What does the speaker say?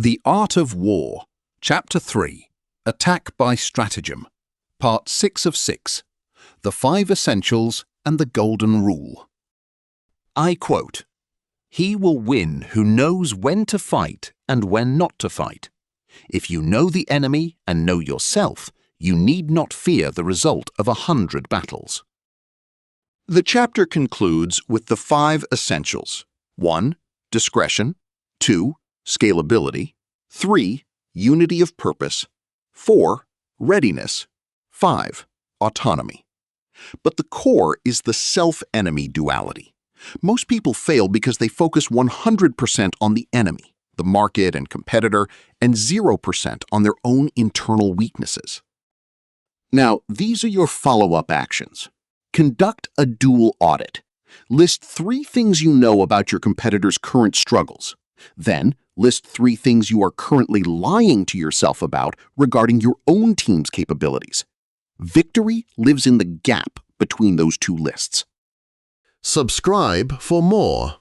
The Art of War, Chapter 3, Attack by Stratagem, Part 6 of 6, The 5 Essentials and the Golden Rule. I quote, "He will win who knows when to fight and when not to fight. If you know the enemy and know yourself, you need not fear the result of 100 battles." The chapter concludes with the 5 essentials. 1. Discretion. 2. Scalability. 3. Unity of purpose. 4. Readiness. 5. Autonomy. But the core is the self-enemy duality. Most people fail because they focus 100% on the enemy, the market and competitor, and 0% on their own internal weaknesses. Now, these are your follow-up actions. Conduct a dual audit. List 3 things you know about your competitor's current struggles. Then, list 3 things you are currently lying to yourself about regarding your own team's capabilities. Victory lives in the gap between those 2 lists. Subscribe for more.